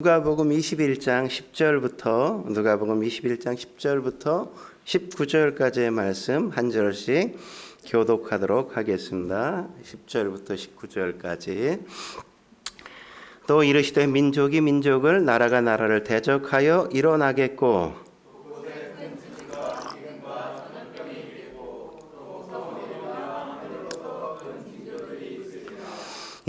누가복음 21장 10절부터 19절까지의 말씀 한 절씩 교독하도록 하겠습니다. 10절부터 19절까지. 또 이르시되 민족이 민족을 나라가 나라를 대적하여 일어나겠고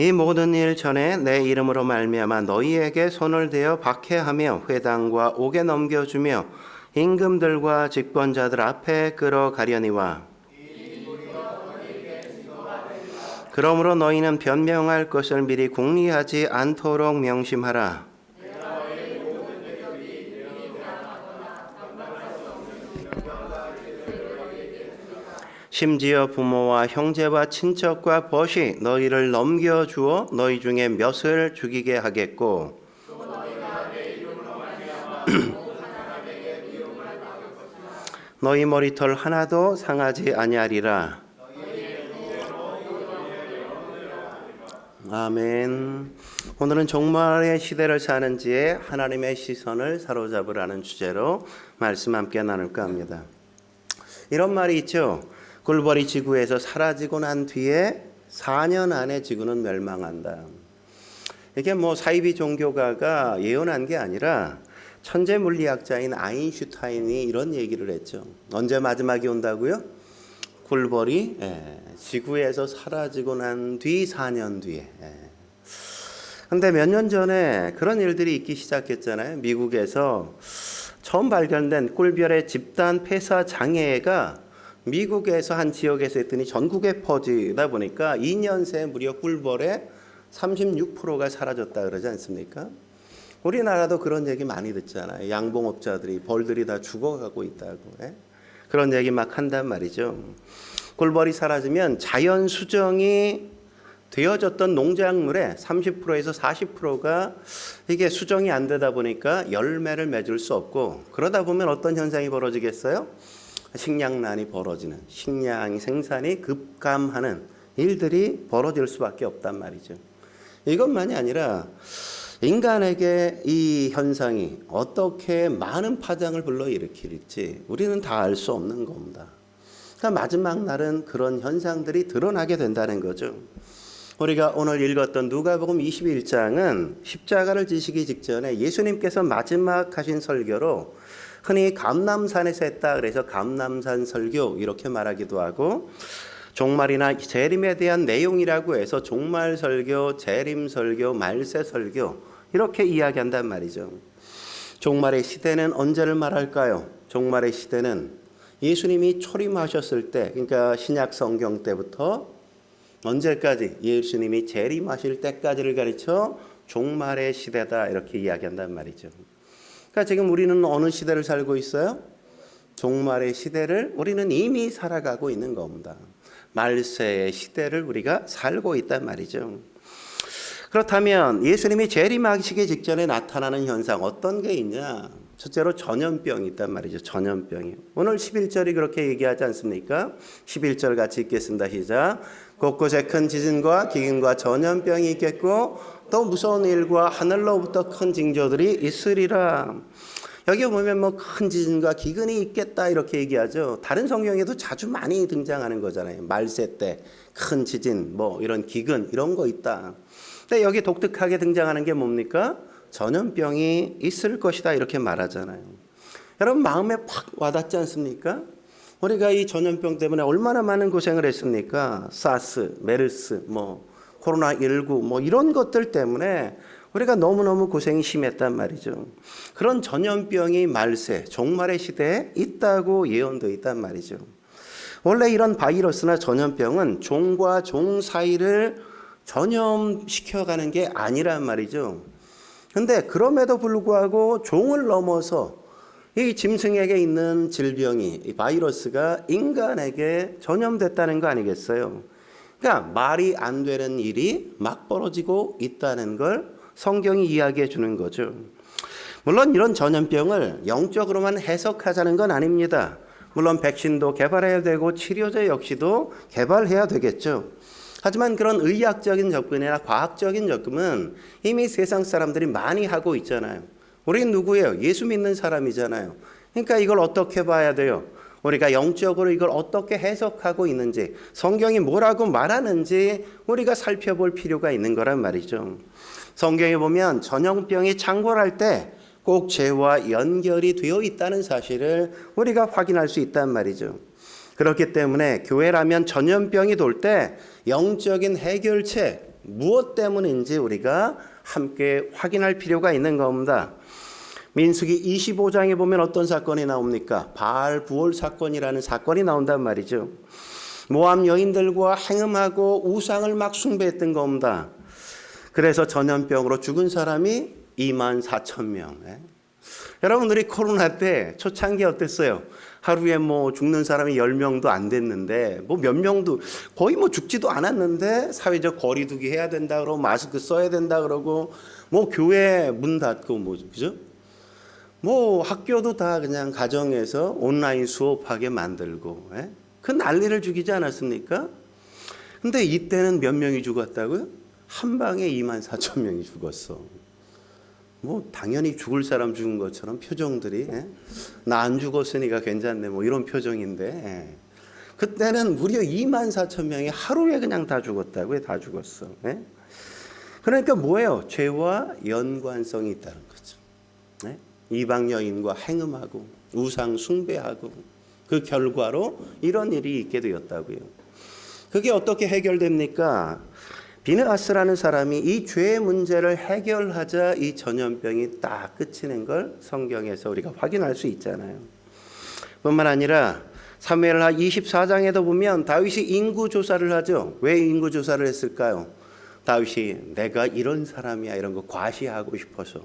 이 모든 일 전에 내 이름으로 말미암아 너희에게 손을 대어 박해하며 회당과 옥에 넘겨주며 임금들과 집권자들 앞에 끌어가려니와 그러므로 너희는 변명할 것을 미리 궁리하지 않도록 명심하라. 심지어 부모와 형제와 친척과 벗이 너희를 넘겨주어 너희 중에 몇을 죽이게 하겠고 너희 머리털 하나도 상하지 아니하리라. 아멘. 오늘은 종말의 시대를 사는지에 하나님의 시선을 사로잡으라는 주제로 말씀 함께 나눌까 합니다. 이런 말이 있죠. 꿀벌이 지구에서 사라지고 난 뒤에 4년 안에 지구는 멸망한다. 이게 사이비 종교가가 예언한 게 아니라 천재 물리학자인 아인슈타인이 이런 얘기를 했죠. 언제 마지막이 온다고요? 꿀벌이 지구에서 사라지고 난 뒤 4년 뒤에. 근데 몇 년 전에 그런 일들이 있기 시작했잖아요. 미국에서 처음 발견된 꿀벌의 집단 폐사 장애가 미국에서 한 지역에서 했더니 전국에 퍼지다 보니까 2년 새 무려 꿀벌의 36%가 사라졌다 그러지 않습니까? 우리나라도 그런 얘기 많이 듣잖아요. 양봉업자들이 벌들이 다 죽어가고 있다고. 그런 얘기 막 한단 말이죠. 꿀벌이 사라지면 자연 수정이 되어졌던 농작물의 30%에서 40%가 이게 수정이 안 되다 보니까 열매를 맺을 수 없고, 그러다 보면 어떤 현상이 벌어지겠어요? 식량난이 벌어지는, 식량 생산이 급감하는 일들이 벌어질 수밖에 없단 말이죠. 이것만이 아니라 인간에게 이 현상이 어떻게 많은 파장을 불러일으킬지 우리는 다 알 수 없는 겁니다. 그러니까 마지막 날은 그런 현상들이 드러나게 된다는 거죠. 우리가 오늘 읽었던 누가복음 21장은 십자가를 지시기 직전에 예수님께서 마지막 하신 설교로 흔히 감람산에서 했다 그래서 감람산 설교 이렇게 말하기도 하고, 종말이나 재림에 대한 내용이라고 해서 종말 설교, 재림 설교, 말세 설교 이렇게 이야기한단 말이죠. 종말의 시대는 언제를 말할까요? 종말의 시대는 예수님이 초림하셨을 때, 그러니까 신약 성경 때부터 언제까지 예수님이 재림하실 때까지를 가르쳐 종말의 시대다 이렇게 이야기한단 말이죠. 그러니까 지금 우리는 어느 시대를 살고 있어요? 종말의 시대를 우리는 이미 살아가고 있는 겁니다. 말세의 시대를 우리가 살고 있단 말이죠. 그렇다면 예수님이 재림하시기 직전에 나타나는 현상 어떤 게 있냐? 첫째로 전염병이 있단 말이죠. 전염병이. 오늘 11절이 그렇게 얘기하지 않습니까? 11절 같이 읽겠습니다. 시작. 곳곳에 큰 지진과 기근과 전염병이 있겠고 또 무서운 일과 하늘로부터 큰 징조들이 있으리라. 여기 보면 큰 지진과 기근이 있겠다 이렇게 얘기하죠. 다른 성경에도 자주 많이 등장하는 거잖아요. 말세 때 큰 지진, 이런 기근 이런 거 있다. 근데 여기 독특하게 등장하는 게 뭡니까? 전염병이 있을 것이다 이렇게 말하잖아요. 여러분 마음에 팍 와닿지 않습니까? 우리가 이 전염병 때문에 얼마나 많은 고생을 했습니까? 사스, 메르스, 코로나19 이런 것들 때문에 우리가 너무너무 고생이 심했단 말이죠. 그런 전염병이 말세, 종말의 시대에 있다고 예언되어 있단 말이죠. 원래 이런 바이러스나 전염병은 종과 종 사이를 전염시켜가는 게 아니란 말이죠. 근데 그럼에도 불구하고 종을 넘어서 이 짐승에게 있는 질병이, 이 바이러스가 인간에게 전염됐다는 거 아니겠어요? 그러니까 말이 안 되는 일이 막 벌어지고 있다는 걸 성경이 이야기해 주는 거죠. 물론 이런 전염병을 영적으로만 해석하자는 건 아닙니다. 물론 백신도 개발해야 되고 치료제 역시도 개발해야 되겠죠. 하지만 그런 의학적인 접근이나 과학적인 접근은 이미 세상 사람들이 많이 하고 있잖아요. 우리는 누구예요? 예수 믿는 사람이잖아요. 그러니까 이걸 어떻게 봐야 돼요? 우리가 영적으로 이걸 어떻게 해석하고 있는지, 성경이 뭐라고 말하는지 우리가 살펴볼 필요가 있는 거란 말이죠. 성경에 보면 전염병이 창궐할 때 꼭 죄와 연결이 되어 있다는 사실을 우리가 확인할 수 있단 말이죠. 그렇기 때문에 교회라면 전염병이 돌 때 영적인 해결책 무엇 때문인지 우리가 함께 확인할 필요가 있는 겁니다. 민수기 25장에 보면 어떤 사건이 나옵니까? 바알 부올 사건이라는 사건이 나온단 말이죠. 모압 여인들과 행음하고 우상을 막 숭배했던 겁니다. 그래서 전염병으로 죽은 사람이 24,000명. 여러분, 우리 코로나 때 초창기 어땠어요? 하루에 뭐 죽는 사람이 10명도 안 됐는데 뭐 몇 명도 거의 뭐 죽지도 않았는데 사회적 거리두기 해야 된다 그러고 마스크 써야 된다 그러고 뭐 교회 문 닫고 뭐 그죠? 뭐 학교도 다 그냥 가정에서 온라인 수업하게 만들고 그 난리를 죽이지 않았습니까? 근데 이때는 몇 명이 죽었다고요? 한 방에 24,000명이 죽었어. 뭐 당연히 죽을 사람 죽은 것처럼 표정들이 나 안 죽었으니까 괜찮네 뭐 이런 표정인데 그때는 무려 24,000명이 하루에 그냥 다 죽었다고요. 다 죽었어. 그러니까 뭐예요? 죄와 연관성이 있다는 거죠. 이방 여인과 행음하고 우상 숭배하고 그 결과로 이런 일이 있게 되었다고요. 그게 어떻게 해결됩니까? 비느하스라는 사람이 이 죄의 문제를 해결하자 이 전염병이 딱 끝이는 걸 성경에서 우리가 확인할 수 있잖아요. 뿐만 아니라 사무엘하 24장에도 보면 다윗이 인구조사를 하죠. 왜 인구조사를 했을까요? 다윗이 내가 이런 사람이야 이런 거 과시하고 싶어서,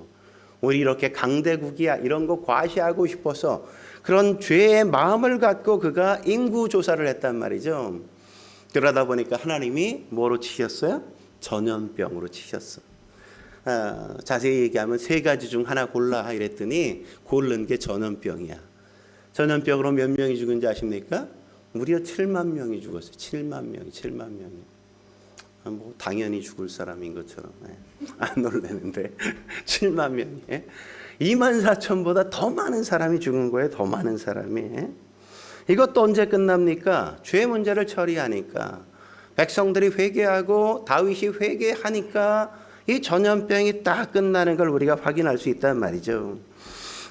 우리 이렇게 강대국이야 이런 거 과시하고 싶어서 그런 죄의 마음을 갖고 그가 인구조사를 했단 말이죠. 그러다 보니까 하나님이 뭐로 치셨어요? 전염병으로 치셨어. 자세히 얘기하면 세 가지 중 하나 골라 이랬더니 고른 게 전염병이야. 전염병으로 몇 명이 죽은지 아십니까? 무려 7만 명이 죽었어요. 7만 명이. 뭐 당연히 죽을 사람인 것처럼 안 놀라는데 7만 명이 24,000보다 더 많은 사람이 죽은 거예요. 더 많은 사람이. 이것도 언제 끝납니까? 죄 문제를 처리하니까, 백성들이 회개하고 다윗이 회개하니까 이 전염병이 딱 끝나는 걸 우리가 확인할 수 있단 말이죠.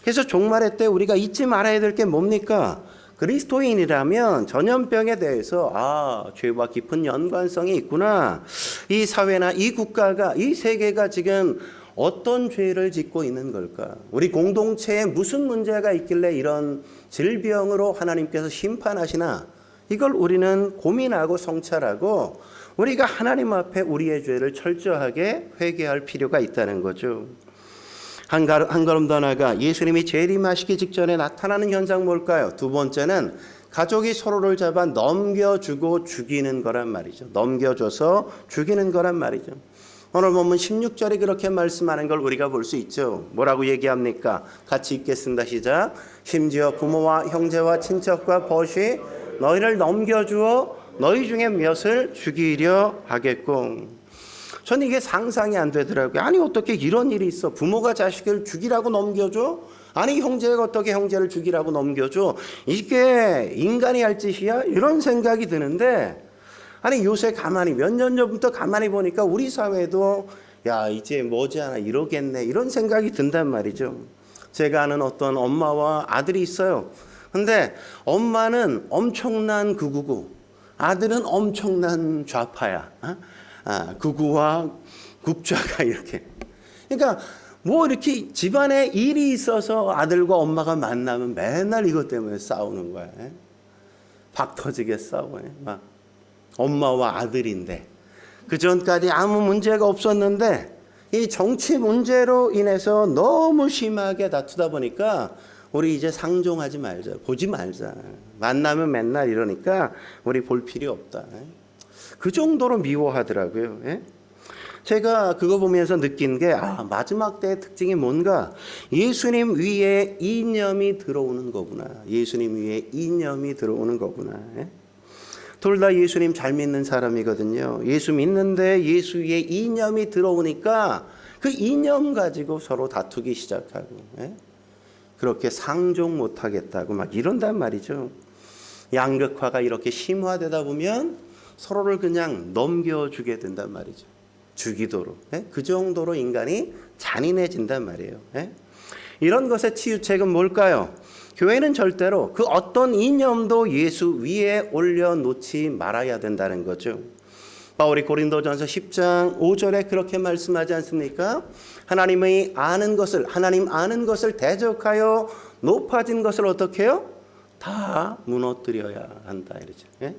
그래서 종말의 때 우리가 잊지 말아야 될 게 뭡니까? 그리스도인이라면 전염병에 대해서 죄와 깊은 연관성이 있구나. 이 사회나 이 국가가, 이 세계가 지금 어떤 죄를 짓고 있는 걸까? 우리 공동체에 무슨 문제가 있길래 이런 질병으로 하나님께서 심판하시나? 이걸 우리는 고민하고 성찰하고 우리가 하나님 앞에 우리의 죄를 철저하게 회개할 필요가 있다는 거죠. 한 걸음 더 나아가 예수님이 재림하시기 직전에 나타나는 현상 뭘까요? 두 번째는 가족이 서로를 잡아 넘겨주고 죽이는 거란 말이죠. 넘겨줘서 죽이는 거란 말이죠. 오늘 보면 16절이 그렇게 말씀하는 걸 우리가 볼 수 있죠. 뭐라고 얘기합니까? 같이 읽겠습니다. 시작. 심지어 부모와 형제와 친척과 벗이 너희를 넘겨주어 너희 중에 몇을 죽이려 하겠고. 저는 이게 상상이 안 되더라고요. 아니 어떻게 이런 일이 있어? 부모가 자식을 죽이라고 넘겨줘? 아니 형제가 어떻게 형제를 죽이라고 넘겨줘? 이게 인간이 할 짓이야? 이런 생각이 드는데, 아니 요새 가만히 몇 년 전부터 가만히 보니까 우리 사회도 야 이제 머지않아 이러겠네 이런 생각이 든단 말이죠. 제가 아는 어떤 엄마와 아들이 있어요. 근데 엄마는 엄청난 극우고 아들은 엄청난 좌파야. 극우와 극좌가 이렇게. 그러니까 뭐 이렇게 집안에 일이 있어서 아들과 엄마가 만나면 맨날 이것 때문에 싸우는 거야. 박 터지게 싸워. 막 엄마와 아들인데 그 전까지 아무 문제가 없었는데 이 정치 문제로 인해서 너무 심하게 다투다 보니까 우리 이제 상종하지 말자, 보지 말자. 만나면 맨날 이러니까 우리 볼 필요 없다. 그 정도로 미워하더라고요. 제가 그거 보면서 느낀 게 마지막 때의 특징이 뭔가, 예수님 위에 이념이 들어오는 거구나. 예수님 위에 이념이 들어오는 거구나. 둘 다 예수님 잘 믿는 사람이거든요. 예수 믿는데 예수의 이념이 들어오니까 그 이념 가지고 서로 다투기 시작하고, 예? 그렇게 상종 못하겠다고 막 이런단 말이죠. 양극화가 이렇게 심화되다 보면 서로를 그냥 넘겨주게 된단 말이죠. 죽이도록. 예? 그 정도로 인간이 잔인해진단 말이에요. 예? 이런 것의 치유책은 뭘까요? 교회는 절대로 그 어떤 이념도 예수 위에 올려놓지 말아야 된다는 거죠. 바울이 고린도전서 10장 5절에 그렇게 말씀하지 않습니까? 하나님 아는 것을 대적하여 높아진 것을 어떻게 해요? 다 무너뜨려야 한다 이러죠. 예?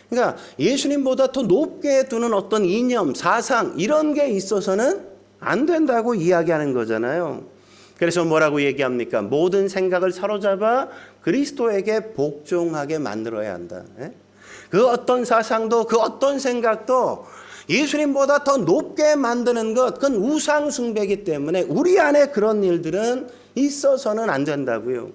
그러니까 예수님보다 더 높게 두는 어떤 이념, 사상 이런 게 있어서는 안 된다고 이야기하는 거잖아요. 그래서 뭐라고 얘기합니까? 모든 생각을 사로잡아 그리스도에게 복종하게 만들어야 한다. 예? 그 어떤 사상도 그 어떤 생각도 예수님보다 더 높게 만드는 것, 그건 우상 숭배이기 때문에 우리 안에 그런 일들은 있어서는 안 된다고요.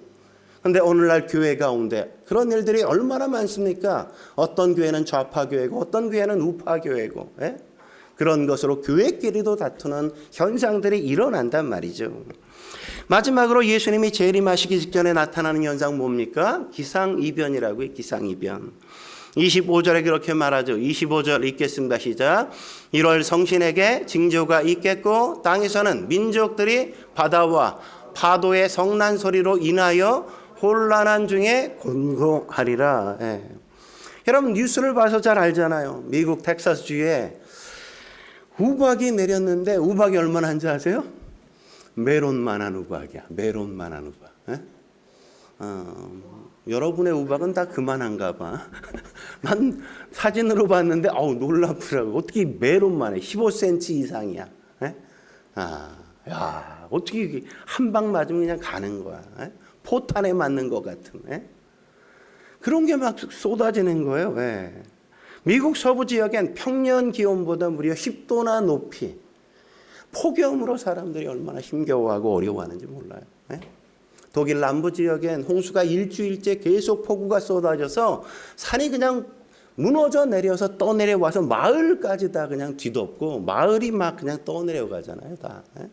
그런데 오늘날 교회 가운데 그런 일들이 얼마나 많습니까? 어떤 교회는 좌파 교회고 어떤 교회는 우파 교회고, 예? 그런 것으로 교회끼리도 다투는 현상들이 일어난단 말이죠. 마지막으로 예수님이 재림하시기 직전에 나타나는 현상 뭡니까? 기상이변이라고요. 기상이변. 25절에 그렇게 말하죠. 25절 읽겠습니다. 시작. 1월 성신에게 징조가 있겠고 땅에서는 민족들이 바다와 파도의 성난 소리로 인하여 혼란한 중에 곤고하리라. 예. 여러분 뉴스를 봐서 잘 알잖아요. 미국 텍사스주에 우박이 내렸는데 우박이 얼마나 한지 아세요? 메론만한 우박이야. 메론만한 우박. 예? 여러분의 우박은 다 그만한가 봐. 난 사진으로 봤는데 놀랍더라고. 어떻게 메론만 해. 15cm 이상이야. 예? 야, 어떻게 한 방 맞으면 그냥 가는 거야. 예? 포탄에 맞는 것 같은. 예? 그런 게 막 쏟아지는 거예요. 예. 미국 서부 지역엔 평년 기온보다 무려 10도나 높이 폭염으로 사람들이 얼마나 힘겨워하고 어려워하는지 몰라요. 예? 독일 남부 지역엔 홍수가 일주일째 계속 폭우가 쏟아져서 산이 그냥 무너져 내려서 떠내려와서 마을까지 다 그냥 뒤덮고 마을이 막 그냥 떠내려가잖아요. 다. 예?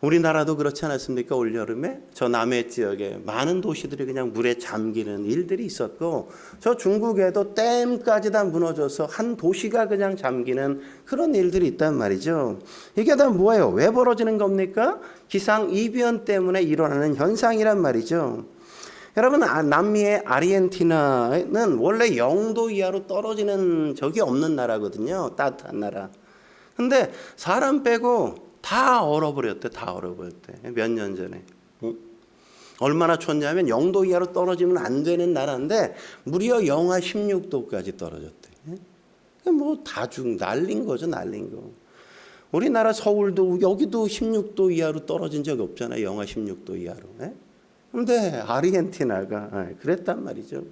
우리나라도 그렇지 않았습니까? 올여름에 저 남해 지역에 많은 도시들이 그냥 물에 잠기는 일들이 있었고 저 중국에도 댐까지 다 무너져서 한 도시가 그냥 잠기는 그런 일들이 있단 말이죠. 이게 다 뭐예요? 왜 벌어지는 겁니까? 기상이변 때문에 일어나는 현상이란 말이죠. 여러분 남미의 아르헨티나는 원래 0도 이하로 떨어지는 적이 없는 나라거든요. 따뜻한 나라. 근데 사람 빼고 다 얼어버렸대. 다 얼어버렸대. 몇 년 전에. 얼마나 춥냐면 0도 이하로 떨어지면 안 되는 나라인데 무려 영하 16도까지 떨어졌대. 뭐 다 날린 거죠. 날린 거. 우리나라 서울도 여기도 16도 이하로 떨어진 적이 없잖아요. 영하 16도 이하로. 그런데 아르헨티나가 그랬단 말이죠.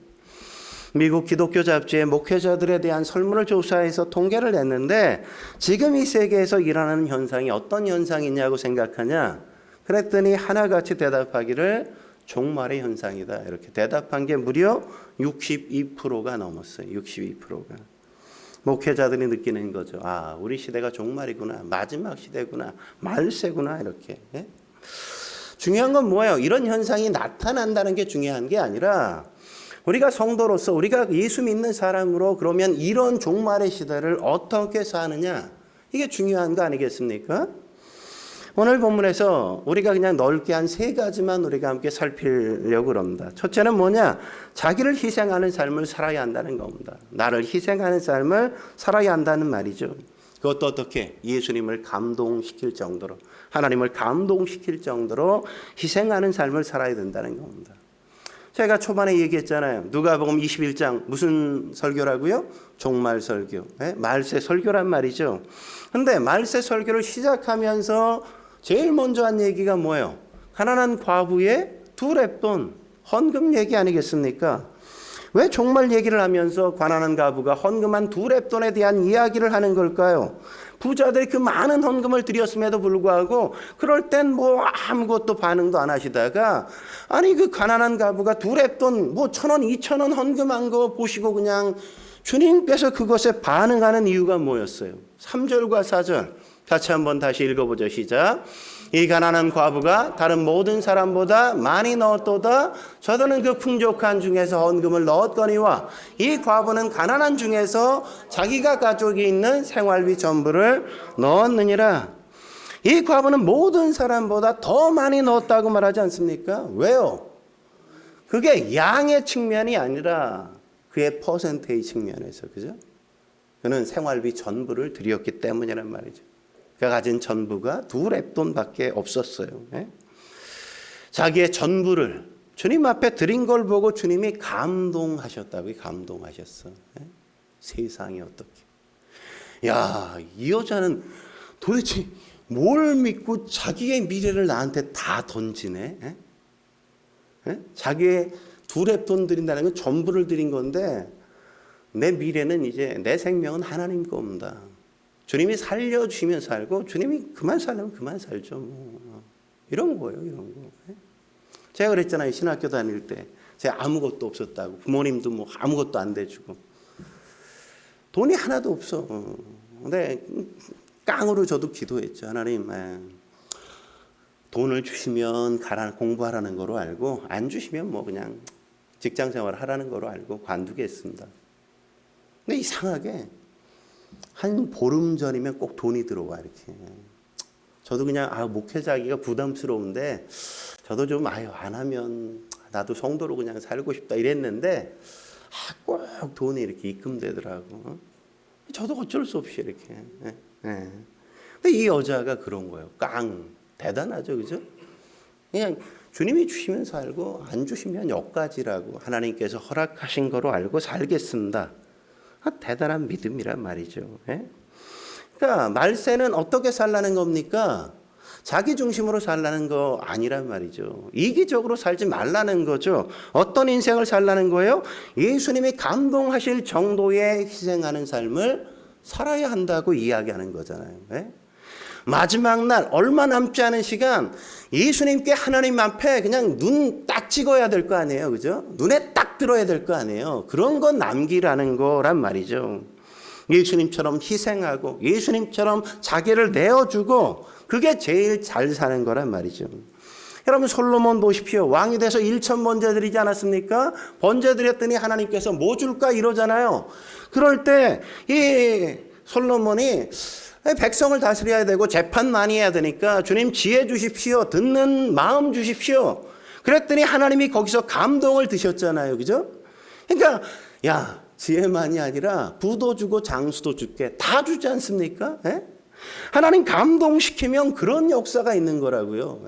미국 기독교 잡지에 목회자들에 대한 설문을 조사해서 통계를 냈는데 지금 이 세계에서 일어나는 현상이 어떤 현상이냐고 생각하냐? 그랬더니 하나같이 대답하기를 종말의 현상이다. 이렇게 대답한 게 무려 62%가 넘었어요. 62%가. 목회자들이 느끼는 거죠. 우리 시대가 종말이구나. 마지막 시대구나. 말세구나. 이렇게. 중요한 건 뭐예요? 이런 현상이 나타난다는 게 중요한 게 아니라 우리가 성도로서 우리가 예수 믿는 사람으로 그러면 이런 종말의 시대를 어떻게 사느냐 이게 중요한 거 아니겠습니까? 오늘 본문에서 우리가 그냥 넓게 한 3가지만 우리가 함께 살피려고 합니다. 첫째는 뭐냐? 자기를 희생하는 삶을 살아야 한다는 겁니다. 나를 희생하는 삶을 살아야 한다는 말이죠. 그것도 어떻게? 예수님을 감동시킬 정도로 하나님을 감동시킬 정도로 희생하는 삶을 살아야 된다는 겁니다. 제가 초반에 얘기했잖아요. 누가복음 21장 무슨 설교라고요? 종말 설교. 말세 설교란 말이죠. 근데 말세 설교를 시작하면서 제일 먼저 한 얘기가 뭐예요? 가난한 과부의 2렙돈 헌금 얘기 아니겠습니까? 왜 종말 얘기를 하면서 가난한 과부가 헌금한 2렙돈에 대한 이야기를 하는 걸까요? 부자들이 그 많은 헌금을 드렸음에도 불구하고 그럴 땐 뭐 아무것도 반응도 안 하시다가 아니 그 가난한 과부가 두 랩돈 뭐 1,000원 2,000원 헌금한 거 보시고 그냥 주님께서 그것에 반응하는 이유가 뭐였어요? 3절과 4절 같이 한번 다시 읽어보죠. 시작. 이 가난한 과부가 다른 모든 사람보다 많이 넣었도다. 저들은 그 풍족한 중에서 헌금을 넣었거니와 이 과부는 가난한 중에서 자기가 가족이 있는 생활비 전부를 넣었느니라. 이 과부는 모든 사람보다 더 많이 넣었다고 말하지 않습니까? 왜요? 그게 양의 측면이 아니라 그의 퍼센테이 측면에서, 그죠? 그는 생활비 전부를 드렸기 때문이란 말이죠. 그가 가진 전부가 2랩돈밖에 없었어요. 예? 자기의 전부를 주님 앞에 드린 걸 보고 주님이 감동하셨다고요. 감동하셨어. 예? 세상이 어떻게. 야, 이 여자는 도대체 뭘 믿고 자기의 미래를 나한테 다 던지네. 예? 예? 자기의 2랩돈 드린다는 건 전부를 드린 건데 내 미래는 이제 내 생명은 하나님 겁니다. 주님이 살려주시면 살고 주님이 그만 살려면 그만 살죠. 뭐. 이런 거예요. 이런 거. 제가 그랬잖아요. 신학교 다닐 때 제가 아무것도 없었다고. 부모님도 뭐 아무것도 안 대주고. 돈이 하나도 없어. 근데 깡으로 저도 기도했죠. 하나님 돈을 주시면 공부하라는 거로 알고 안 주시면 뭐 그냥 직장생활 하라는 거로 알고 관두겠습니다. 근데 이상하게 한 보름 전이면 꼭 돈이 들어와 이렇게. 저도 그냥 목회자기가 부담스러운데 저도 좀 안 하면 나도 성도로 그냥 살고 싶다 이랬는데 꼭 돈이 이렇게 입금되더라고. 저도 어쩔 수 없이 이렇게. 근데 이 여자가 그런 거예요. 대단하죠, 그죠? 그냥 주님이 주시면 살고 안 주시면 여기까지라고 하나님께서 허락하신 거로 알고 살겠습니다. 대단한 믿음이란 말이죠. 그러니까 말세는 어떻게 살라는 겁니까? 자기 중심으로 살라는 거 아니란 말이죠. 이기적으로 살지 말라는 거죠. 어떤 인생을 살라는 거예요? 예수님이 감동하실 정도의 희생하는 삶을 살아야 한다고 이야기하는 거잖아요. 마지막 날 얼마 남지 않은 시간 예수님께 하나님 앞에 그냥 눈 딱 찍어야 될 거 아니에요. 그죠? 눈에 딱 들어야 될 거 아니에요. 그런 건 남기라는 거란 말이죠. 예수님처럼 희생하고 예수님처럼 자기를 내어주고 그게 제일 잘 사는 거란 말이죠. 여러분 솔로몬 보십시오. 왕이 돼서 1천 번제 드리지 않았습니까? 번제 드렸더니 하나님께서 뭐 줄까 이러잖아요. 그럴 때 이 솔로몬이 백성을 다스려야 되고 재판 많이 해야 되니까 주님 지혜 주십시오. 듣는 마음 주십시오. 그랬더니 하나님이 거기서 감동을 드셨잖아요. 그죠? 그러니까 야 지혜만이 아니라 부도 주고 장수도 줄게. 다 주지 않습니까? 하나님 감동시키면 그런 역사가 있는 거라고요.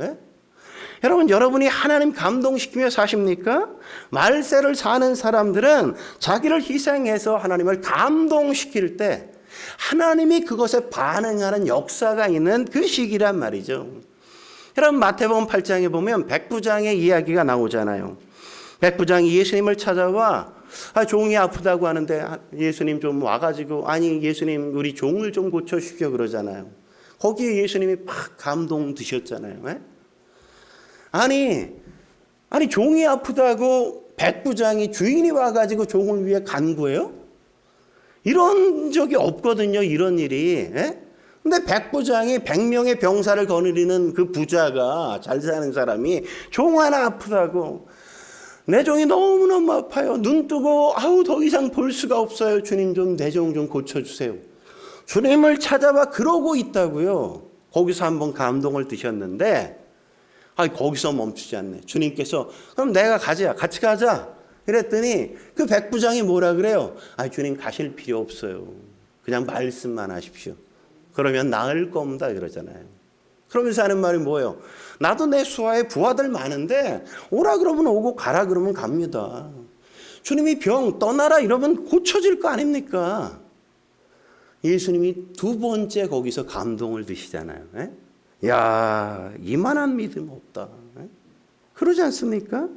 여러분, 여러분이 하나님 감동시키며 사십니까? 말세를 사는 사람들은 자기를 희생해서 하나님을 감동시킬 때 하나님이 그것에 반응하는 역사가 있는 그 시기란 말이죠. 여러분 마태복음 8장에 보면 백부장의 이야기가 나오잖아요. 백부장이 예수님을 찾아와 종이 아프다고 하는데 예수님 좀 와가지고 아니 예수님 우리 종을 좀 고쳐주십시오 그러잖아요. 거기에 예수님이 막 감동 드셨잖아요. 아니 종이 아프다고 백부장이 주인이 와가지고 종을 위해 간구해요? 이런 적이 없거든요. 이런 일이. 근데 백부장이 100명의 병사를 거느리는 그 부자가 잘 사는 사람이 종 하나 아프다고 내 종이 너무너무 아파요. 눈 뜨고 더 이상 볼 수가 없어요. 주님 좀 내 종 좀 고쳐주세요. 주님을 찾아와 그러고 있다고요. 거기서 한번 감동을 드셨는데 거기서 멈추지 않네. 주님께서 그럼 내가 가자. 같이 가자. 그랬더니 그 백부장이 뭐라 그래요? 주님 가실 필요 없어요. 그냥 말씀만 하십시오. 그러면 나을 겁니다. 그러잖아요. 그러면서 하는 말이 뭐예요? 나도 내 수하에 부하들 많은데 오라 그러면 오고 가라 그러면 갑니다. 주님이 병 떠나라 이러면 고쳐질 거 아닙니까? 예수님이 두 번째 거기서 감동을 드시잖아요. 야, 이만한 믿음 없다. 그러지 않습니까?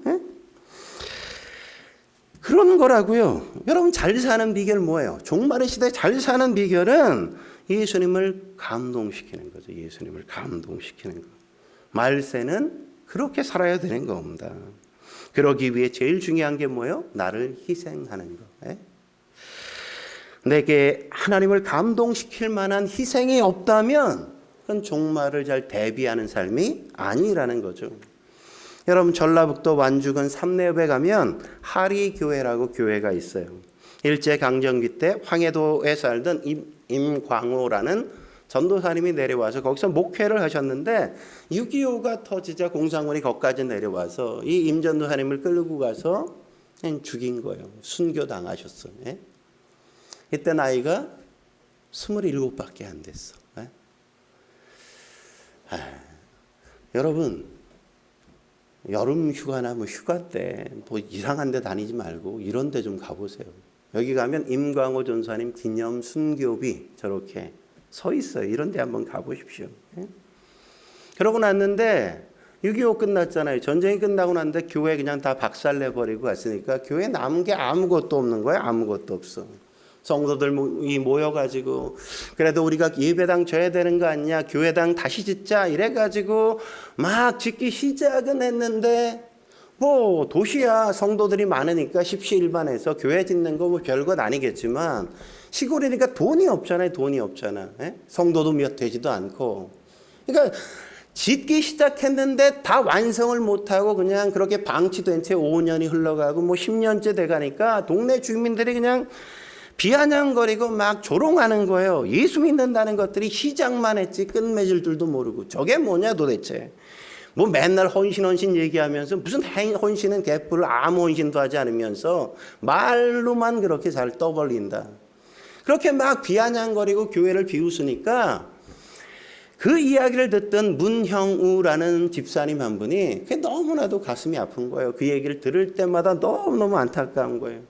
그런 거라고요. 여러분 잘 사는 비결 뭐예요? 종말의 시대 잘 사는 비결은 예수님을 감동시키는 거죠. 예수님을 감동시키는 거. 말세는 그렇게 살아야 되는 겁니다. 그러기 위해 제일 중요한 게 뭐예요? 나를 희생하는 거. 예? 내게 하나님을 감동시킬 만한 희생이 없다면 그건 종말을 잘 대비하는 삶이 아니라는 거죠. 여러분 전라북도 완주군 삼내읍에 가면 하리교회라고 교회가 있어요. 일제강점기 때 황해도에 살던 임광호라는 전도사님이 내려와서 거기서 목회를 하셨는데 6.25가 터지자 공산군이 거기까지 내려와서 이 임전도사님을 끌고 가서 그냥 죽인 거예요. 순교당하셨어요. 예? 이때 나이가 27밖에 안 됐어. 예? 여러분 여름 휴가나 뭐 휴가 때 뭐 이상한 데 다니지 말고 이런 데 좀 가보세요. 여기 가면 임광호 전사님 기념 순교비 저렇게 서 있어요. 이런 데 한번 가보십시오. 예? 그러고 났는데 6.25 끝났잖아요. 전쟁이 끝나고 났는데 교회 그냥 다 박살내버리고 갔으니까 교회 남은 게 아무것도 없는 거예요. 아무것도 없어. 성도들이 모여가지고 그래도 우리가 예배당 져야 되는 거 아니냐, 교회당 다시 짓자 이래가지고 막 짓기 시작은 했는데 뭐 도시야 성도들이 많으니까 십시일반해서 교회 짓는 거 뭐 별것 아니겠지만 시골이니까 돈이 없잖아요. 돈이 없잖아. 예? 성도도 몇 되지도 않고. 그러니까 짓기 시작했는데 다 완성을 못하고 그냥 그렇게 방치된 채 5년이 흘러가고 뭐 10년째 돼가니까 동네 주민들이 그냥 비아냥거리고 막 조롱하는 거예요. 예수 믿는다는 것들이 시작만 했지 끝맺을 줄도 모르고 저게 뭐냐 도대체. 뭐 맨날 헌신 얘기하면서 무슨 헌신은 개뿔을 아무 헌신도 하지 않으면서 말로만 그렇게 잘 떠벌린다. 그렇게 막 비아냥거리고 교회를 비웃으니까 그 이야기를 듣던 문형우라는 집사님 한 분이 그게 너무나도 가슴이 아픈 거예요. 그 얘기를 들을 때마다 너무너무 안타까운 거예요.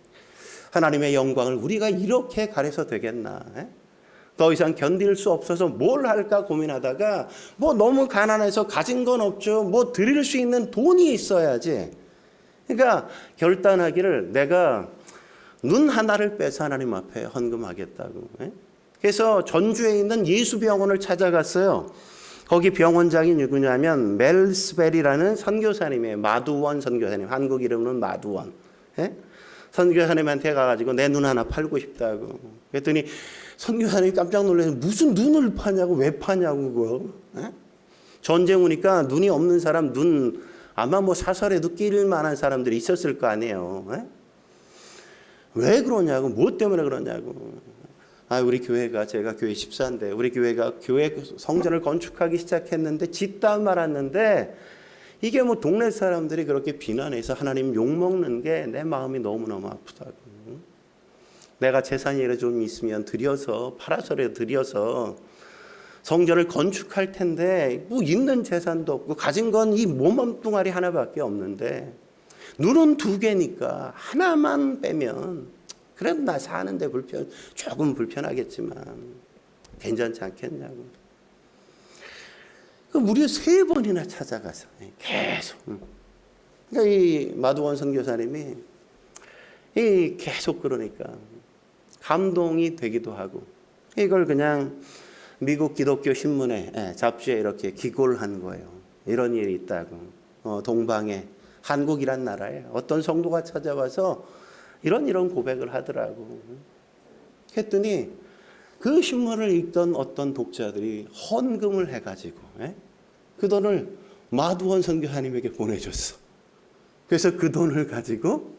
하나님의 영광을 우리가 이렇게 가려서 되겠나. 더 이상 견딜 수 없어서 뭘 할까 고민하다가 뭐 너무 가난해서 가진 건 없죠. 뭐 드릴 수 있는 돈이 있어야지. 그러니까 결단하기를 내가 눈 하나를 빼서 하나님 앞에 헌금하겠다고. 그래서 전주에 있는 예수병원을 찾아갔어요. 거기 병원장이 누구냐면 멜스벨이라는 선교사님이에요. 마두원 선교사님. 한국 이름은 마두원. 선교사님한테 가가지고 내 눈 하나 팔고 싶다고. 그랬더니 선교사님이 깜짝 놀라서 무슨 눈을 파냐고, 왜 파냐고 그거. 전쟁 오니까 눈이 없는 사람 눈 아마 뭐 사설에도 낄 만한 사람들이 있었을 거 아니에요. 왜 그러냐고, 뭐 때문에 그러냐고. 우리 교회가, 제가 교회 집사인데 우리 교회가 교회 성전을 건축하기 시작했는데 짓다 말았는데 이게 뭐 동네 사람들이 그렇게 비난해서 하나님 욕먹는 게 내 마음이 너무너무 아프다고. 내가 재산이 좀 있으면 들여서 팔아서라도 들여서 성전을 건축할 텐데 뭐 있는 재산도 없고 가진 건 이 몸뚱아리 하나밖에 없는데 눈은 2개니까 하나만 빼면 그래도 나 사는데 조금 불편하겠지만 괜찮지 않겠냐고. 무려 3번이나 찾아가서 계속. 그러니까 이 마두원 선교사님이 계속 그러니까 감동이 되기도 하고 이걸 그냥 미국 기독교 신문에 잡지에 이렇게 기고를 거예요. 이런 일이 있다고. 동방에 한국이란 나라에 어떤 성도가 찾아와서 이런 고백을 하더라고. 했더니 그 신문을 읽던 어떤 독자들이 헌금을 해가지고 그 돈을 마두원 선교사님에게 보내줬어. 그래서 그 돈을 가지고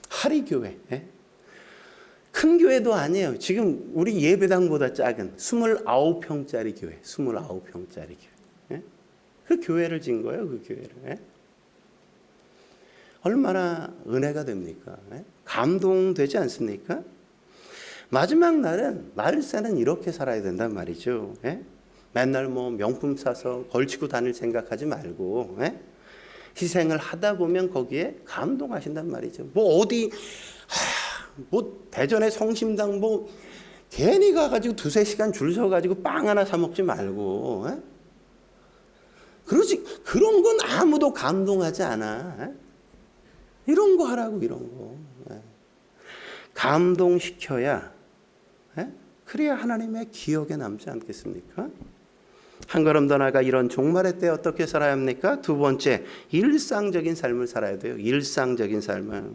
하리교회, 큰 교회도 아니에요. 지금 우리 예배당보다 작은 29평짜리 교회, 29평짜리 교회. 그 교회를 진 거예요. 그 교회를. 얼마나 은혜가 됩니까? 감동되지 않습니까? 마지막 날은 말세는 이렇게 살아야 된단 말이죠. 맨날 뭐 명품 사서 걸치고 다닐 생각하지 말고 희생을 하다 보면 거기에 감동하신단 말이죠. 뭐 어디 뭐 대전의 성심당 뭐 괜히 가가지고 2-3시간 줄 서가지고 빵 하나 사 먹지 말고 그러지. 그런 건 아무도 감동하지 않아. 이런 거 하라고. 이런 거 감동시켜야 그래야 하나님의 기억에 남지 않겠습니까? 한 걸음 더 나아가 이런 종말의 때 어떻게 살아야 합니까? 두 번째, 일상적인 삶을 살아야 돼요. 일상적인 삶을.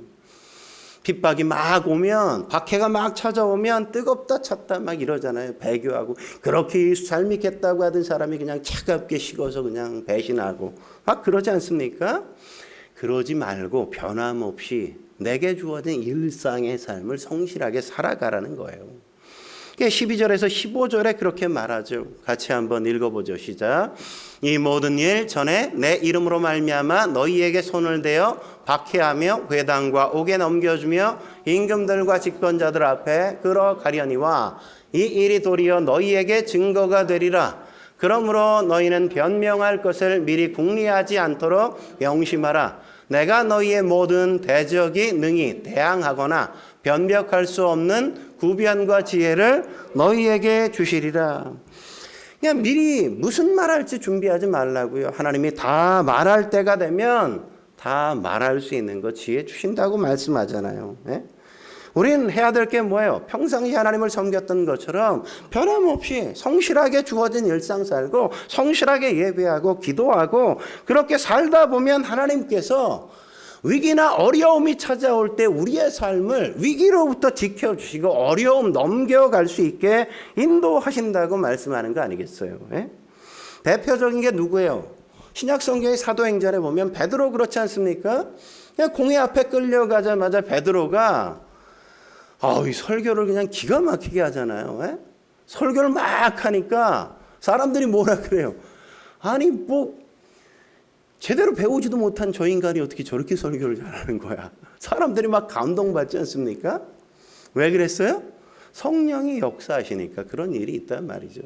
핍박이 막 오면, 박해가 막 찾아오면 뜨겁다 찼다 막 이러잖아요. 배교하고. 그렇게 잘 믿겠다고 하던 사람이 그냥 차갑게 식어서 그냥 배신하고 막 그러지 않습니까? 그러지 말고 변함없이 내게 주어진 일상의 삶을 성실하게 살아가라는 거예요. 12절에서 15절에 그렇게 말하죠. 같이 한번 읽어보죠. 시작. 이 모든 일 전에 내 이름으로 말미암아 너희에게 손을 대어 박해하며 회당과 옥에 넘겨주며 임금들과 집권자들 앞에 끌어가려니와 이 일이 도리어 너희에게 증거가 되리라. 그러므로 너희는 변명할 것을 미리 궁리하지 않도록 명심하라. 내가 너희의 모든 대적이 능히 대항하거나 변벽할 수 없는 구변과 지혜를 너희에게 주시리라. 그냥 미리 무슨 말할지 준비하지 말라고요. 하나님이 다 말할 때가 되면 다 말할 수 있는 거 지혜 주신다고 말씀하잖아요. 예? 우리는 해야 될 게 뭐예요? 평상시 하나님을 섬겼던 것처럼 변함없이 성실하게 주어진 일상 살고 성실하게 예배하고 기도하고 그렇게 살다 보면 하나님께서 위기나 어려움이 찾아올 때 우리의 삶을 위기로부터 지켜주시고 어려움 넘겨갈 수 있게 인도하신다고 말씀하는 거 아니겠어요? 예? 대표적인 게 누구예요? 신약성경의 사도행전에 보면 베드로 그렇지 않습니까? 그냥 공회 앞에 끌려가자마자 베드로가 이 설교를 그냥 기가 막히게 하잖아요. 예? 설교를 막 하니까 사람들이 뭐라 그래요? 아니 뭐 제대로 배우지도 못한 저 인간이 어떻게 저렇게 설교를 잘하는 거야? 사람들이 막 감동받지 않습니까? 왜 그랬어요? 성령이 역사하시니까 그런 일이 있단 말이죠.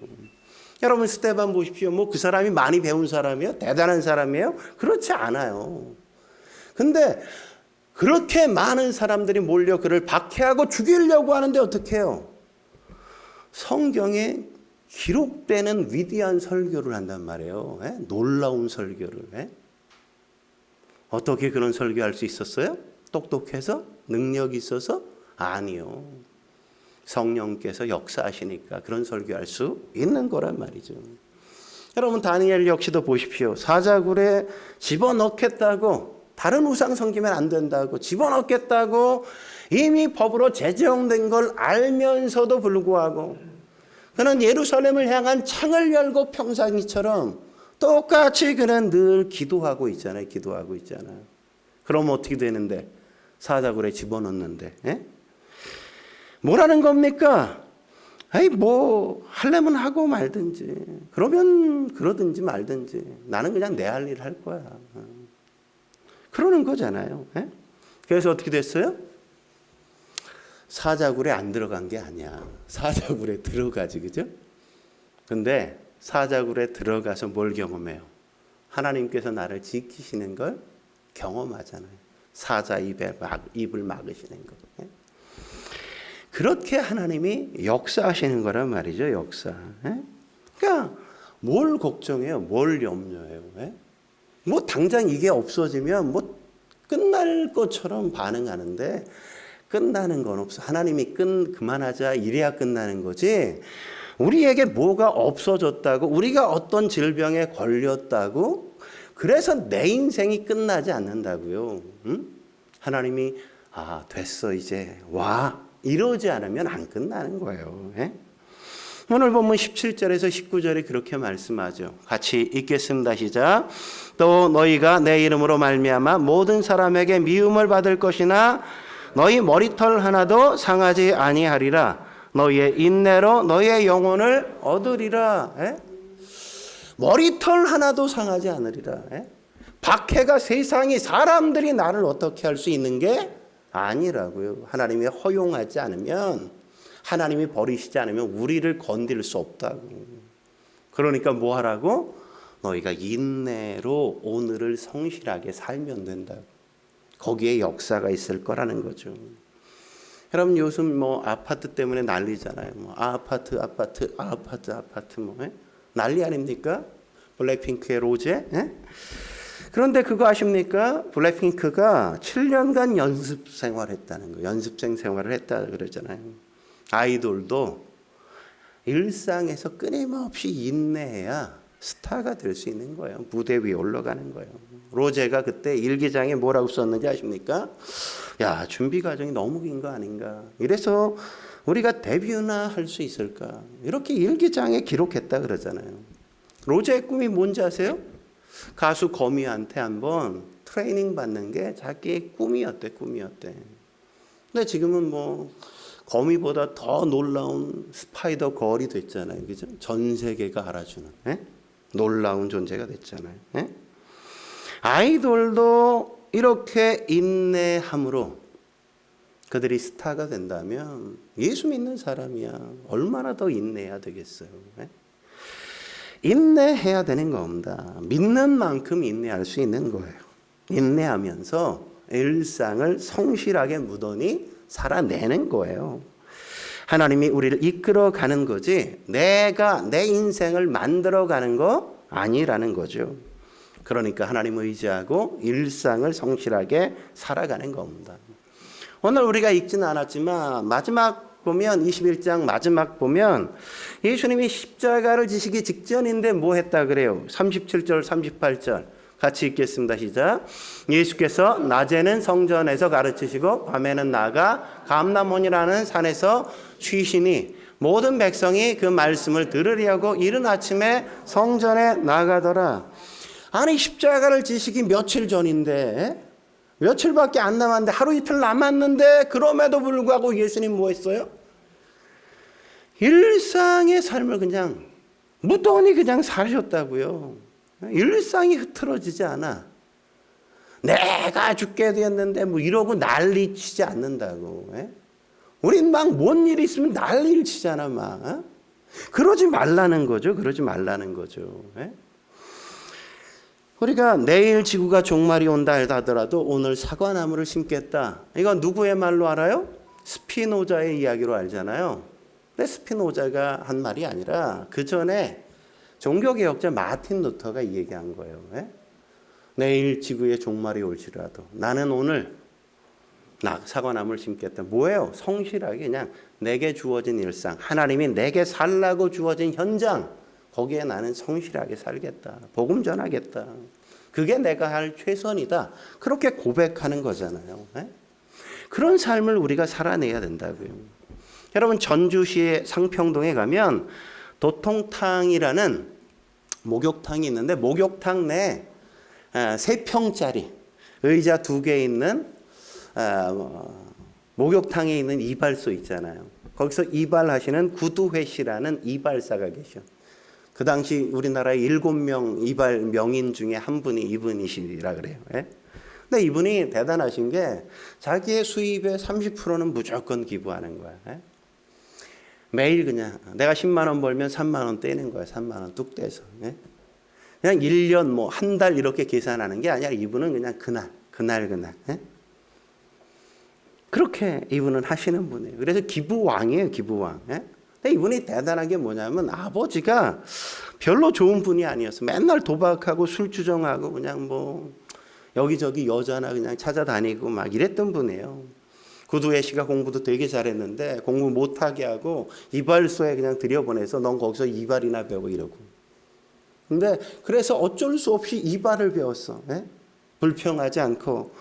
여러분 스데반 보십시오. 뭐 그 사람이 많이 배운 사람이에요? 대단한 사람이에요? 그렇지 않아요. 근데 그렇게 많은 사람들이 몰려 그를 박해하고 죽이려고 하는데 어떻게 해요? 성경에 기록되는 위대한 설교를 한단 말이에요. 예? 놀라운 설교를. 예? 어떻게 그런 설교할 수 있었어요? 똑똑해서? 능력이 있어서? 아니요. 성령께서 역사하시니까 그런 설교할 수 있는 거란 말이죠. 여러분 다니엘 역시도 보십시오. 사자굴에 집어넣겠다고 다른 우상 섬기면 안 된다고 집어넣겠다고 이미 법으로 제정된 걸 알면서도 불구하고 그는 예루살렘을 향한 창을 열고 평상시처럼 똑같이 그는 늘 기도하고 있잖아요. 기도하고 있잖아요. 그럼 어떻게 되는데? 사자굴에 집어넣는데. 예? 뭐라는 겁니까? 아이 뭐 하려면 하고 말든지 그러면 그러든지 말든지 나는 그냥 내 할 일 할 거야. 그러는 거잖아요. 예? 그래서 어떻게 됐어요? 사자굴에 안 들어간 게 아니야. 사자굴에 들어가지, 그죠? 근데 사자굴에 들어가서 뭘 경험해요? 하나님께서 나를 지키시는 걸 경험하잖아요. 사자 입을 막으시는 거. 예? 그렇게 하나님이 역사하시는 거란 말이죠. 역사. 예? 그러니까 뭘 걱정해요? 뭘 염려해요? 예? 뭐 당장 이게 없어지면 뭐 끝날 것처럼 반응하는데 끝나는 건 없어. 하나님이 그만하자 이래야 끝나는 거지. 우리에게 뭐가 없어졌다고 우리가 어떤 질병에 걸렸다고 그래서 내 인생이 끝나지 않는다고요. 응? 하나님이 됐어 이제 와 이러지 않으면 안 끝나는 거예요. 예? 오늘 본문 17절에서 19절에 그렇게 말씀하죠. 같이 읽겠습니다. 시작. 또 너희가 내 이름으로 말미암아 모든 사람에게 미움을 받을 것이나 너희 머리털 하나도 상하지 아니하리라. 너희의 인내로 너희의 영혼을 얻으리라. 예? 머리털 하나도 상하지 않으리라. 예? 박해가 세상이 사람들이 나를 어떻게 할 수 있는 게 아니라고요. 하나님이 허용하지 않으면 하나님이 버리시지 않으면 우리를 건드릴 수 없다고. 그러니까 뭐 하라고? 너희가 인내로 오늘을 성실하게 살면 된다고. 거기에 역사가 있을 거라는 거죠. 여러분 요즘 뭐 아파트 때문에 난리잖아요. 뭐 아파트 뭐 난리 아닙니까? 블랙핑크의 로제. 예? 그런데 그거 아십니까? 블랙핑크가 7년간 연습 생활했다는 거. 연습생 생활을 했다 그러잖아요. 아이돌도 일상에서 끊임없이 인내해야 스타가 될 수 있는 거예요. 무대 위에 올라가는 거예요. 로제가 그때 일기장에 뭐라고 썼는지 아십니까? 야, 준비 과정이 너무 긴 거 아닌가. 이래서 우리가 데뷔나 할 수 있을까? 이렇게 일기장에 기록했다 그러잖아요. 로제의 꿈이 뭔지 아세요? 가수 거미한테 한번 트레이닝 받는 게 자기의 꿈이었대. 근데 지금은 뭐 거미보다 더 놀라운 스파이더 걸이 됐잖아요. 그죠? 전 세계가 알아주는 놀라운 존재가 됐잖아요. 아이돌도 이렇게 인내함으로 그들이 스타가 된다면 예수 믿는 사람이야 얼마나 더 인내해야 되겠어요. 인내해야 되는 겁니다. 믿는 만큼 인내할 수 있는 거예요. 인내하면서 일상을 성실하게 무던히 살아내는 거예요. 하나님이 우리를 이끌어가는 거지 내가 내 인생을 만들어가는 거 아니라는 거죠. 그러니까 하나님을 의지하고 일상을 성실하게 살아가는 겁니다. 오늘 우리가 읽지는 않았지만 마지막 보면 21장 마지막 보면 예수님이 십자가를 지시기 직전인데 뭐 했다 그래요? 37절 38절 같이 읽겠습니다. 시작. 예수께서 낮에는 성전에서 가르치시고 밤에는 나가 감람원이라는 산에서 쉬시니 모든 백성이 그 말씀을 들으려고 이른 아침에 성전에 나가더라. 아니 십자가를 지시기 며칠 전인데 며칠밖에 안 남았는데 하루 이틀 남았는데 그럼에도 불구하고 예수님 뭐 했어요? 일상의 삶을 그냥 무던히 그냥 사셨다고요. 일상이 흐트러지지 않아. 내가 죽게 되었는데 뭐 이러고 난리치지 않는다고. 우린 막 뭔 일이 있으면 난리를 치잖아 막. 그러지 말라는 거죠. 우리가 내일 지구가 종말이 온다 하더라도 오늘 사과나무를 심겠다. 이건 누구의 말로 알아요? 스피노자의 이야기로 알잖아요. 근데 스피노자가 한 말이 아니라 그 전에 종교개혁자 마틴 루터가 이 얘기한 거예요. 내일 지구의 종말이 올지라도 나는 오늘 사과나무를 심겠다. 뭐예요? 성실하게 그냥 내게 주어진 일상, 하나님이 내게 살라고 주어진 현장, 거기에 나는 성실하게 살겠다. 복음 전하겠다. 그게 내가 할 최선이다. 그렇게 고백하는 거잖아요. 그런 삶을 우리가 살아내야 된다고요. 여러분 전주시의 상평동에 가면 도통탕이라는 목욕탕이 있는데 목욕탕 내 3평짜리 의자 2개 있는 목욕탕에 있는 이발소 있잖아요. 거기서 이발하시는 구두회 씨라는 이발사가 계셔. 그 당시 우리나라의 7명 이발 명인 중에 한 분이 이분이시라 그래요. 근데 이분이 대단하신 게 자기의 수입의 30%는 무조건 기부하는 거야. 매일 그냥 내가 10만 원 벌면 3만 원 떼는 거야. 3만 원 뚝 떼서. 그냥 1년 뭐 한 달 이렇게 계산하는 게 아니라 이분은 그냥 그날. 그렇게 이분은 하시는 분이에요. 그래서 기부왕이에요. 기부왕. 근데 이분이 대단한 게 뭐냐면 아버지가 별로 좋은 분이 아니었어. 맨날 도박하고 술 주정하고 그냥 뭐 여기저기 여자나 그냥 찾아다니고 막 이랬던 분이에요. 구두혜 씨가 공부도 되게 잘했는데 공부 못하게 하고 이발소에 그냥 들여보내서 넌 거기서 이발이나 배워 이러고. 근데 그래서 어쩔 수 없이 이발을 배웠어. 불평하지 않고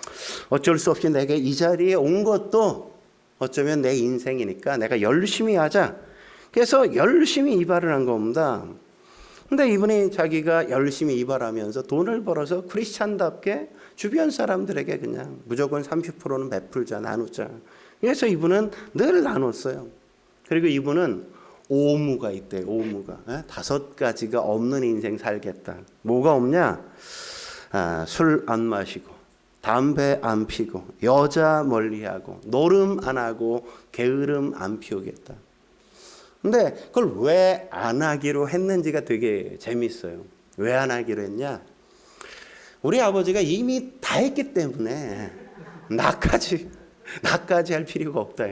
어쩔 수 없이 내가 이 자리에 온 것도 어쩌면 내 인생이니까 내가 열심히 하자. 그래서 열심히 이발을 한 겁니다. 근데 이분이 자기가 열심히 이발하면서 돈을 벌어서 크리스찬답게 주변 사람들에게 그냥 무조건 30%는 베풀자, 나누자. 그래서 이분은 늘 나눴어요. 그리고 이분은 오무가 있대요. 오무가. 5가지가 없는 인생 살겠다. 뭐가 없냐? 술 안 마시고 담배 안 피고 여자 멀리하고 노름 안 하고 게으름 안 피우겠다. 근데 그걸 왜 안 하기로 했는지가 되게 재밌어요. 왜 안 하기로 했냐? 우리 아버지가 이미 다 했기 때문에 나까지 할 필요가 없다.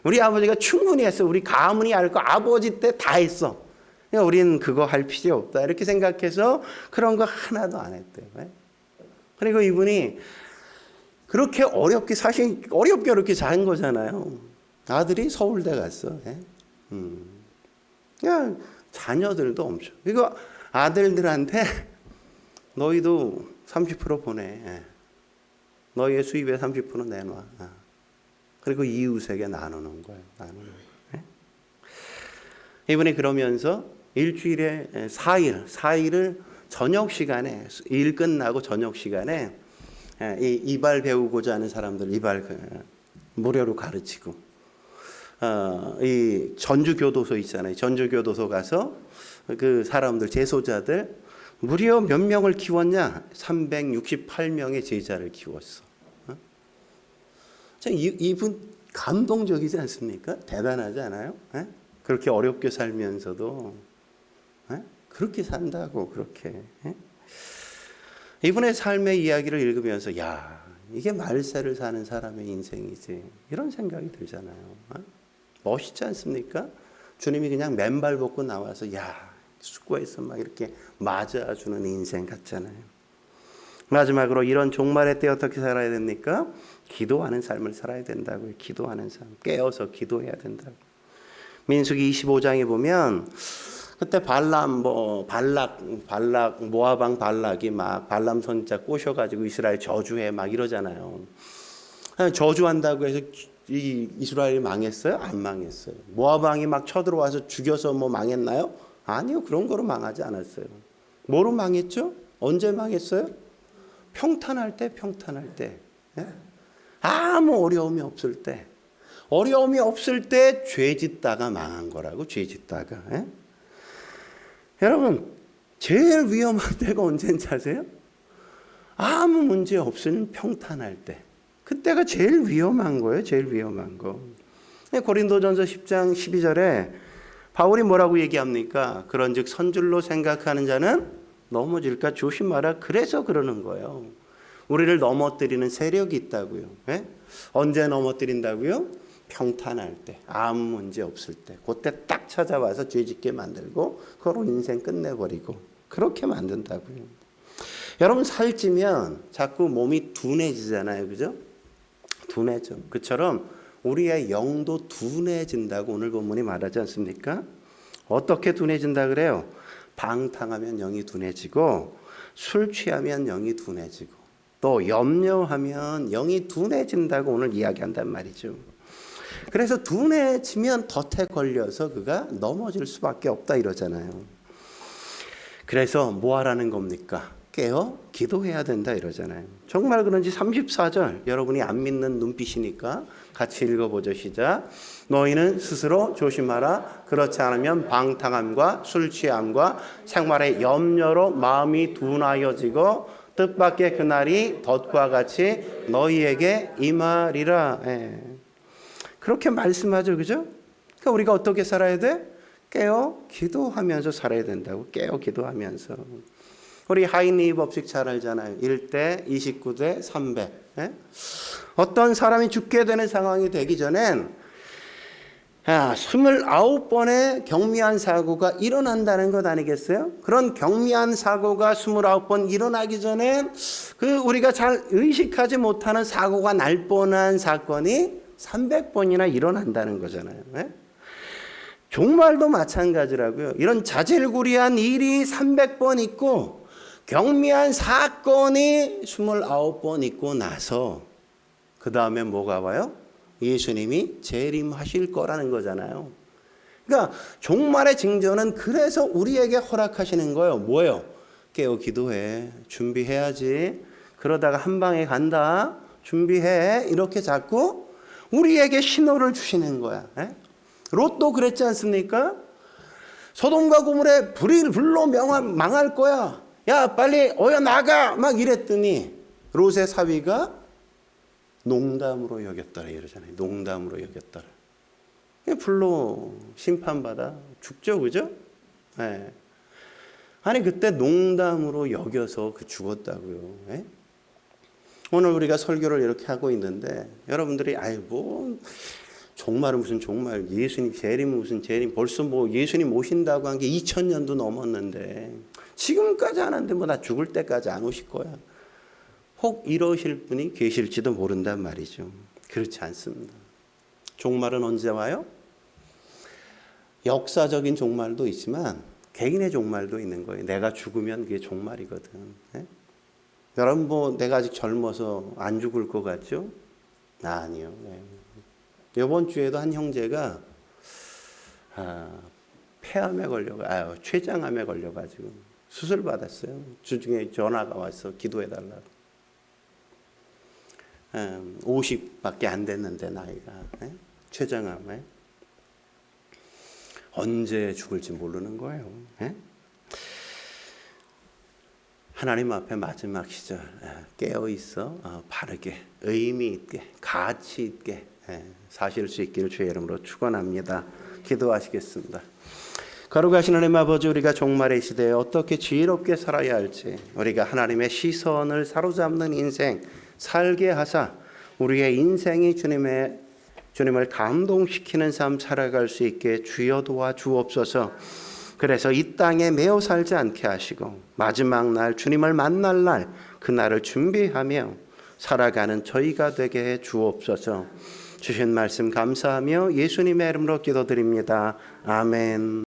우리 아버지가 충분히 했어. 우리 가문이 할 거 아버지 때 다 했어. 그러니까 우리는 그거 할 필요 없다. 이렇게 생각해서 그런 거 하나도 안 했대요. 그리고 이분이 그렇게 어렵게 사실 어렵게 산 거잖아요. 아들이 서울대 갔어. 그냥 자녀들도 엄청. 이거 아들들한테 너희도 30% 보내. 너희의 수입의 30% 내놔. 그리고 이웃에게 나누는 거예요. 나누는 거예요. 이분이 그러면서 일주일에 4일을 저녁 시간에, 일 끝나고 저녁 시간에 이 이발 배우고자 하는 사람들 이발 무료로 가르치고, 이 전주교도소 있잖아요. 전주교도소 가서 그 사람들, 재소자들 무려 몇 명을 키웠냐? 368명의 제자를 키웠어. 이분 감동적이지 않습니까? 대단하지 않아요? 그렇게 어렵게 살면서도 그렇게 산다고. 그렇게 이분의 삶의 이야기를 읽으면서 야, 이게 말세를 사는 사람의 인생이지, 이런 생각이 들잖아요. 멋있지 않습니까? 주님이 그냥 맨발 벗고 나와서 야, 수고했어 막 이렇게 맞아주는 인생 같잖아요. 마지막으로 이런 종말의 때 어떻게 살아야 됩니까? 기도하는 삶을 살아야 된다고요. 기도하는 삶, 깨어서 기도해야 된다고. 민수기 25장에 보면 그때 발람 모압 왕 발락이 막 발람 선지자 꼬셔가지고 이스라엘 저주해 막 이러잖아요. 저주한다고 해서 이 이스라엘이 망했어요? 안 망했어요. 모압 왕이 막 쳐들어와서 죽여서 뭐 망했나요? 아니요, 그런 거로 망하지 않았어요. 뭐로 망했죠? 언제 망했어요? 평탄할 때. 아무 어려움이 없을 때. 어려움이 없을 때 죄 짓다가 망한 거라고. 죄 짓다가. 여러분, 제일 위험한 때가 언제인지 아세요? 아무 문제 없으면 평탄할 때. 그때가 제일 위험한 거예요. 제일 위험한 거. 고린도전서 10장 12절에 바울이 뭐라고 얘기합니까? 그런즉 선줄로 생각하는 자는 넘어질까 조심하라. 그래서 그러는 거예요. 우리를 넘어뜨리는 세력이 있다고요. 언제 넘어뜨린다고요? 평탄할 때, 아무 문제 없을 때, 그때 딱 찾아와서 죄짓게 만들고 그걸로 인생 끝내버리고 그렇게 만든다고요. 여러분, 살찌면 자꾸 몸이 둔해지잖아요. 그죠? 둔해져. 그처럼 우리의 영도 둔해진다고 오늘 본문이 말하지 않습니까? 어떻게 둔해진다 그래요? 방탕하면 영이 둔해지고, 술 취하면 영이 둔해지고, 또 염려하면 영이 둔해진다고 오늘 이야기한단 말이죠. 그래서 둔해지면 덫에 걸려서 그가 넘어질 수밖에 없다 이러잖아요. 그래서 뭐 하라는 겁니까? 깨어 기도해야 된다 이러잖아요. 정말 그런지 34절, 여러분이 안 믿는 눈빛이니까 같이 읽어보죠. 시작. 너희는 스스로 조심하라. 그렇지 않으면 방탕함과 술 취함과 생활의 염려로 마음이 둔하여지고 뜻밖의 그날이 덫과 같이 너희에게 임하리라. 그렇게 말씀하죠. 그죠? 그러니까 우리가 어떻게 살아야 돼? 깨어 기도하면서 살아야 된다고. 깨어 기도하면서. 우리 하인리 법칙 잘 알잖아요. 1대 29대 300. 어떤 사람이 죽게 되는 상황이 되기 전엔 29번의 경미한 사고가 일어난다는 것 아니겠어요? 그런 경미한 사고가 29번 일어나기 전엔 우리가 잘 의식하지 못하는 사고가 날 뻔한 사건이 300번이나 일어난다는 거잖아요. 종말도 마찬가지라고요. 이런 자질구리한 일이 300번 있고 경미한 사건이 29번 있고 나서 그 다음에 뭐가 와요? 예수님이 재림하실 거라는 거잖아요. 그러니까 종말의 징조는 그래서 우리에게 허락하시는 거예요. 뭐예요? 깨어 기도해. 준비해야지. 그러다가 한 방에 간다. 준비해. 이렇게 자꾸 우리에게 신호를 주시는 거야. 롯도 그랬지 않습니까? 소돔과 고모라에 불로 망할 거야. 야, 빨리 어여 나가. 막 이랬더니 롯의 사위가 농담으로 여겼더라 이러잖아요. 농담으로 여겼더라. 불로 심판받아 죽죠. 그죠? 아니 그때 농담으로 여겨서 죽었다고요. 오늘 우리가 설교를 이렇게 하고 있는데 여러분들이 종말은 무슨 종말, 예수님 재림은 무슨 재림, 벌써 뭐 예수님 오신다고 한 게 2000년도 넘었는데 지금까지 안 하는데 뭐 나 죽을 때까지 안 오실 거야. 혹 이러실 분이 계실지도 모른단 말이죠. 그렇지 않습니다. 종말은 언제 와요? 역사적인 종말도 있지만 개인의 종말도 있는 거예요. 내가 죽으면 그게 종말이거든. 예? 여러분 뭐 내가 아직 젊어서 안 죽을 것 같죠? 아니요. 예. 이번 주에도 한 형제가 폐암에 췌장암에 걸려가지고 수술 받았어요. 주중에 전화가 와서 기도해달라고. 50밖에 안 됐는데 나이가. 예? 췌장암에. 언제 죽을지 모르는 거예요. 예? 하나님 앞에 마지막 시절 깨어 있어 바르게 의미 있게 가치 있게 사실 수 있기를 주의 이름으로 축원합니다. 기도하시겠습니다. 거룩하신 하나님 아버지, 우리가 종말의 시대에 어떻게 지혜롭게 살아야 할지, 우리가 하나님의 시선을 사로잡는 인생 살게 하사 우리의 인생이 주님을 감동시키는 삶 살아갈 수 있게 주여 도와 주옵소서. 그래서 이 땅에 매어 살지 않게 하시고 마지막 날 주님을 만날 날 그날을 준비하며 살아가는 저희가 되게 해 주옵소서. 주신 말씀 감사하며 예수님의 이름으로 기도드립니다. 아멘.